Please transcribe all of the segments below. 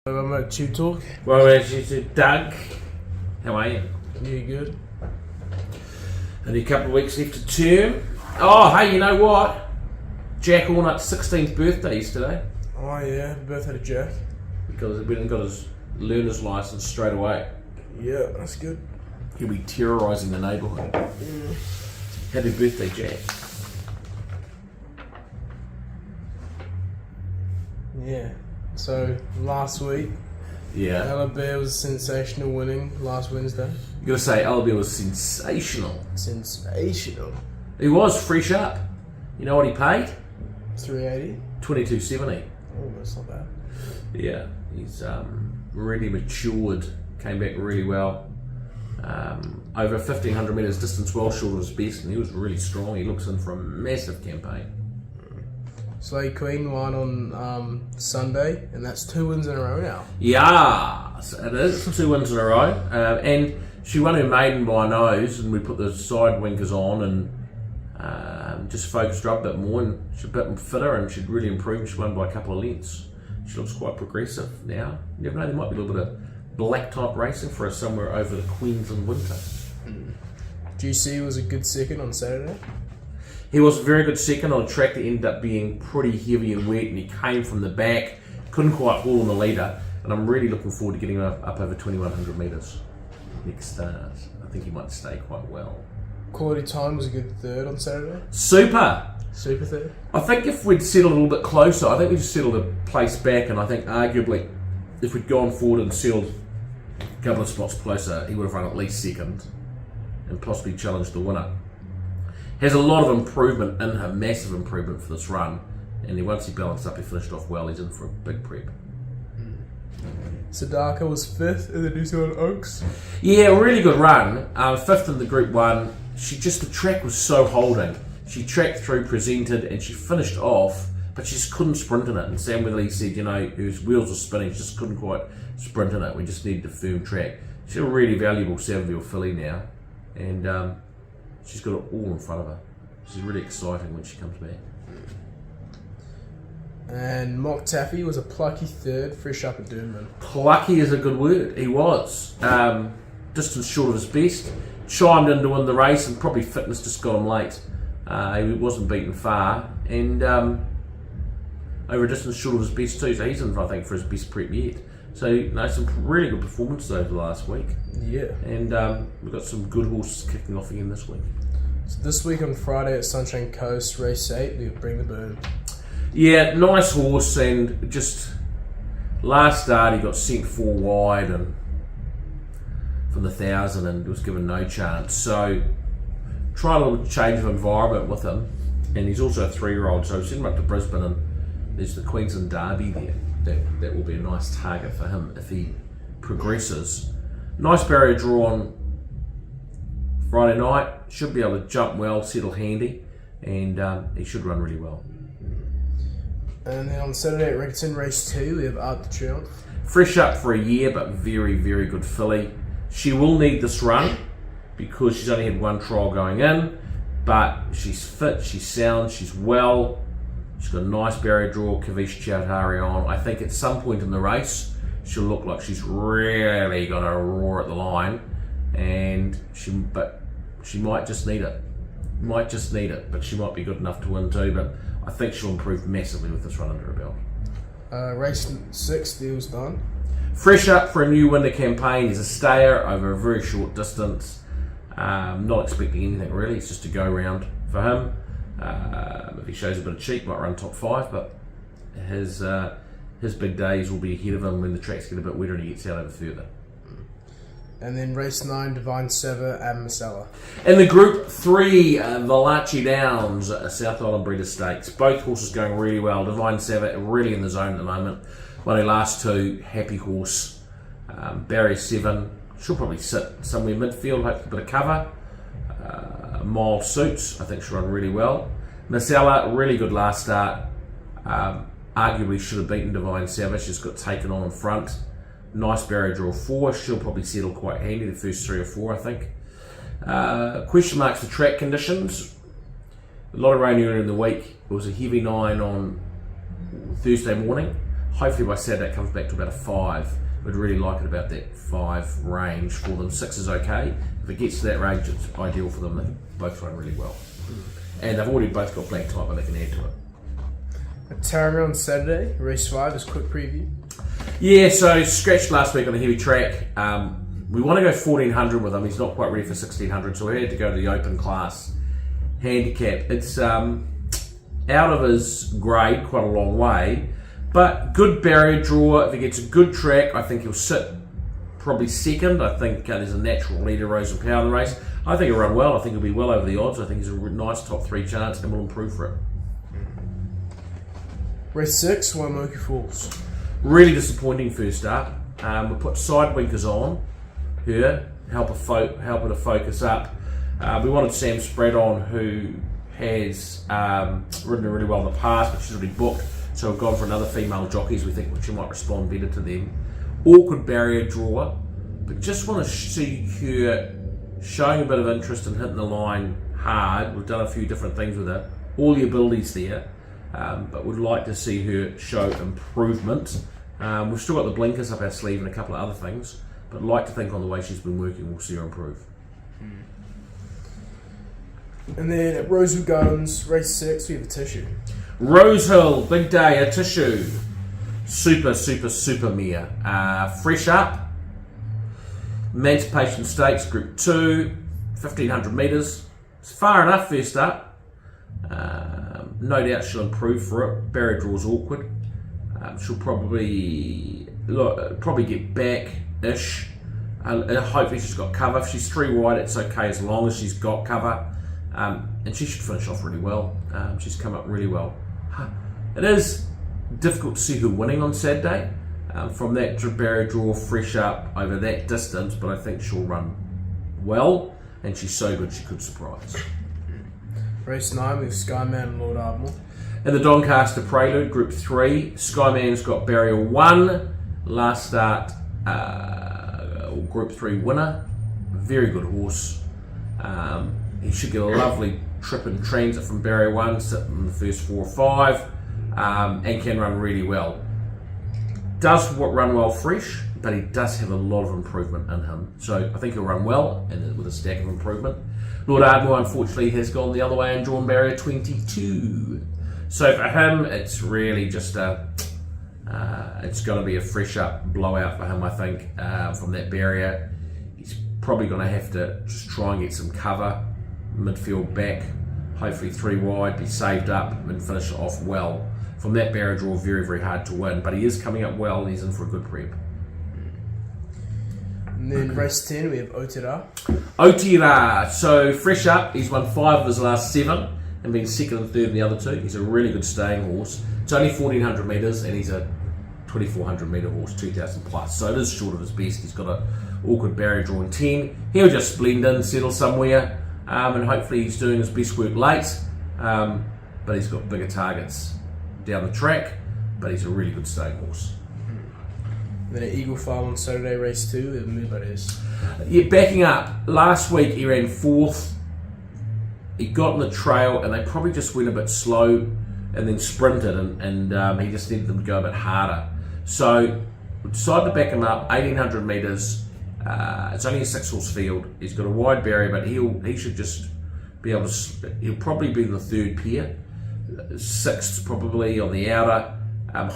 I'm at TubeTalk. Well, it's Doug. How are you? You good? Only a couple of weeks left to term. Oh, hey, you know what? Jack Allnut's 16th birthday yesterday. Oh yeah, happy birthday to Jack. Because he went and got his learner's license straight away. Yeah, that's good. He'll be terrorising the neighbourhood. Happy birthday, Jack. Yeah. So last week, Yeah. Alabama was sensational winning last Wednesday. You gotta say, Albion was sensational. Sensational. He was fresh up. You know what he paid? 380. $22.70. Oh, that's not bad. Yeah, he's really matured, came back really well. Over 1,500 metres distance, well short of his best, and he was really strong. He looks in for a massive campaign. Slay Queen won on Sunday, and that's 2 wins in a row now. Yeah, it is 2 wins in a row. And she won her maiden by nose, and we put the side winkers on and just focused her up a bit more, and she's a bit fitter, and she'd really improved. She won by a couple of lengths. She looks quite progressive now. You never know, there might be a little bit of black type racing for us somewhere over the Queensland winter. GC was a good second on Saturday. He was a very good second on a track that ended up being pretty heavy and wet, and he came from the back, couldn't quite haul on the leader, and I'm really looking forward to getting him up over 2,100 metres next start. I think he might stay quite well. Quality Time was a good third on Saturday. Super third. I think if we'd settled a little bit closer, I think we just settled a place back, and I think arguably if we'd gone forward and settled a couple of spots closer, he would have run at least second and possibly challenged the winner. Has a lot of improvement in him, massive improvement for this run, and once he balanced up, he finished off well. He's in for a big prep. Sadaka was 5th in the New Zealand Oaks. Yeah, really good run. 5th in the Group 1. The track was so holding. She tracked through, presented, and she finished off, but she just couldn't sprint in it. And Sam Witherley said, his wheels were spinning, she just couldn't quite sprint in it. We just needed a firm track. She's a really valuable 7-wheel filly now, and she's got it all in front of her. She's really exciting when she comes back. And Mock Taffy was a plucky 3rd, fresh up at Doomben. Plucky is a good word. He was. Distance short of his best. Chimed in to win the race, and probably fitness just got him late. He wasn't beaten far, and over a distance short of his best too. So he's in, I think, for his best prep yet. So some really good performances over the last week. Yeah. And we've got some good horses kicking off again this week. So this week on Friday at Sunshine Coast, race 8, we Bring the Burn. Yeah, nice horse, and just last start he got sent 4 wide and from the 1,000 and was given no chance. So tried a little change of environment with him, and he's also a 3-year-old, so we sent him up to Brisbane, and there's the Queensland Derby there. That will be a nice target for him if he progresses. Nice barrier draw on Friday night. Should be able to jump well, settle handy, and he should run really well. And then on Saturday at Ricketson, race 2, we have Art the Triumph. Fresh up for a year, but very, very good filly. She will need this run because she's only had 1 trial going in, but she's fit, she's sound, she's well. She's got a nice barrier draw, Kavish Chowdhury on. I think at some point in the race, she'll look like she's really going to roar at the line, and she might just need it. But she might be good enough to win too. But I think she'll improve massively with this run under her belt. Race 6, deal's done. Fresh up for a new winter campaign. He's a stayer over a very short distance. Not expecting anything really. It's just a go round for him. If he shows a bit of cheek, might run top 5, but his big days will be ahead of him when the tracks get a bit wetter and he gets out over further. And then race 9, Divine Sever and Masala. In the Group 3, Valachi Downs, South Island Breeders' Stakes. Both horses going really well. Divine Sever really in the zone at the moment. Won her last 2, happy horse. Barrier 7, she'll probably sit somewhere midfield, hopefully a bit of cover. Mild suits, I think she'll run really well. Masala, really good last start. Arguably should have beaten Divine Sever. She's got taken on in front. Nice barrier draw 4. She'll probably settle quite handy the first 3 or 4, I think. Question marks for track conditions. A lot of rain earlier in the week. It was a heavy 9 on Thursday morning. Hopefully by Saturday it comes back to about a 5. We'd really like it about that 5 range for them. 6 is okay. If it gets to that range, it's ideal for them. They both run really well. And they've already both got black type, but they can add to it. At Taronga on Saturday, race 5 is quick preview. Yeah, so scratched last week on a heavy track. We want to go 1400 with him. He's not quite ready for 1600, so we had to go to the open class handicap. It's out of his grade quite a long way, but good barrier draw. If he gets a good track, I think he'll sit probably second. I think there's a natural leader, Rose and Power in the race. I think he'll run well. I think he'll be well over the odds. I think he's a nice top 3 chance and will improve for it. Race 6, Waimoku Falls. Really disappointing first start. We put side winkers on her, help her to focus up. We wanted Sam Spread on, who has ridden really well in the past, but she's already booked. So we've gone for another female jockeys. We think she might respond better to them. Awkward barrier drawer, but just want to see her showing a bit of interest in hitting the line hard. We've done a few different things with her. All the abilities there, but we'd like to see her show improvement. We've still got the blinkers up our sleeve and a couple of other things, but I'd like to think on the way she's been working, we'll see her improve. And then at Rosewood Gardens, race 6, we have a tissue. Rosehill, big day, a tissue. Super mare. Fresh up. Emancipation Stakes, Group 2, 1500 metres. It's far enough first up. No doubt she'll improve for it. Barrier draw's awkward. She'll probably get back-ish. Hopefully she's got cover. If she's 3 wide, it's okay as long as she's got cover. And she should finish off really well. She's come up really well. It is difficult to see her winning on Saturday from that barrier draw, fresh up over that distance, but I think she'll run well, and she's so good she could surprise. Race 9, we have Skyman and Lord Ardmore. In the Doncaster Prelude, Group 3, Skyman's got barrier 1, last start Group 3 winner, very good horse. He should get a lovely trip in transit from barrier 1, sitting in the first 4 or 5, and can run really well. Does run well fresh, but he does have a lot of improvement in him. So I think he'll run well, and with a stack of improvement. Lord Ardmore, unfortunately, has gone the other way and drawn barrier 22. So for him, it's really just it's going to be a fresh up blowout for him, I think, from that barrier. He's probably going to have to just try and get some cover, midfield back, hopefully 3 wide, be saved up and finish it off well. From that barrier draw, very, very hard to win, but he is coming up well and he's in for a good prep. And then race 10, we have Otira. Otira, so fresh up, he's won 5 of his last 7 and been second and third in the other 2. He's a really good staying horse. It's only 1400 metres and he's a 2400 metre horse, 2000 plus, so it is short of his best. He's got an awkward barrier draw in 10. He'll just blend in, settle somewhere, and hopefully he's doing his best work late, but he's got bigger targets down the track, but he's a really good staying horse. Then at Eagle Farm on Saturday, race 2, we have Mubares. Yeah, backing up, last week he ran 4th. He got in the trail and they probably just went a bit slow and then sprinted, and he just needed them to go a bit harder. So we decided to back him up, 1800 metres. It's only a 6-horse field. He's got a wide barrier, but he should just be able to. He'll probably be in the 3rd pair, 6th probably on the outer. I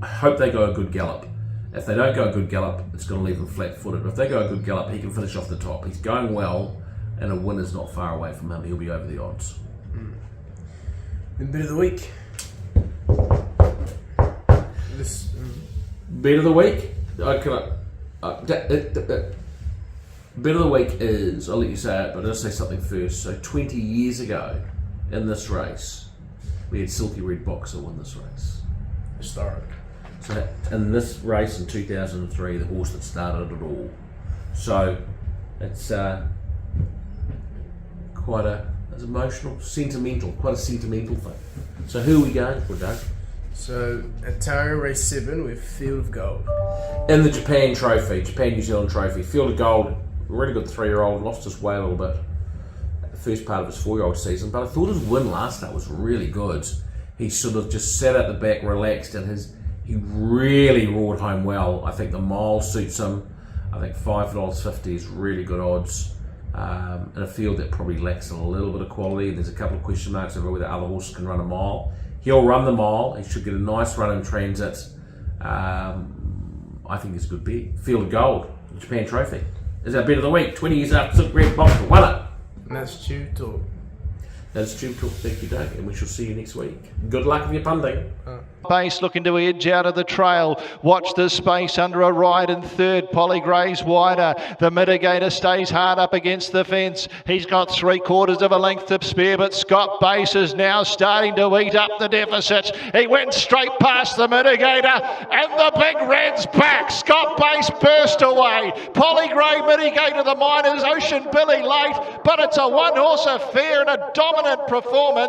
hope they go a good gallop. If they don't go a good gallop, it's going to leave him flat-footed. But if they go a good gallop, he can finish off the top. He's going well, and a win is not far away from him. He'll be over the odds. Then bit of the week. Bit of the week. Bit of the week is, I'll let you say it, but I'll say something first. So 20 years ago in this race, we had Silky Red Boxer win this race. Historic. So in this race in 2003, the horse that started it all. So it's it's emotional, sentimental, quite a sentimental thing. So who are we going for, Doug? So at Taronga race 7, we have Field of Gold. In the Japan New Zealand Trophy, Field of Gold, really good 3-year-old, lost his way a little bit at the first part of his 4-year-old season, but I thought his win last start was really good. He sort of just sat at the back, relaxed, and he really roared home well. I think the mile suits him. I think $5.50 is really good odds. In a field that probably lacks a little bit of quality. There's a couple of question marks over whether other horses can run a mile. He'll run the mile. He should get a nice run in transit. I think it's a good bet. Field of Gold, the Japan Trophy. Is our bet of the week. 20 years after Silk Red Box, won it. And that's TubeTalk. That's TubeTalk. Thank you, Doug, and we shall see you next week. Good luck with your punting. Space looking to edge out of the trail. Watch the space under a ride in third. Polygray's wider. The mitigator stays hard up against the fence. He's got 3/4 of a length to spare, but Scott Bass is now starting to eat up the deficit. He went straight past the mitigator, and the big red's back. Scott Bass burst away. Polygray mitigator, the miners, Ocean Billy late, but it's a one-horse affair and a dominant performance.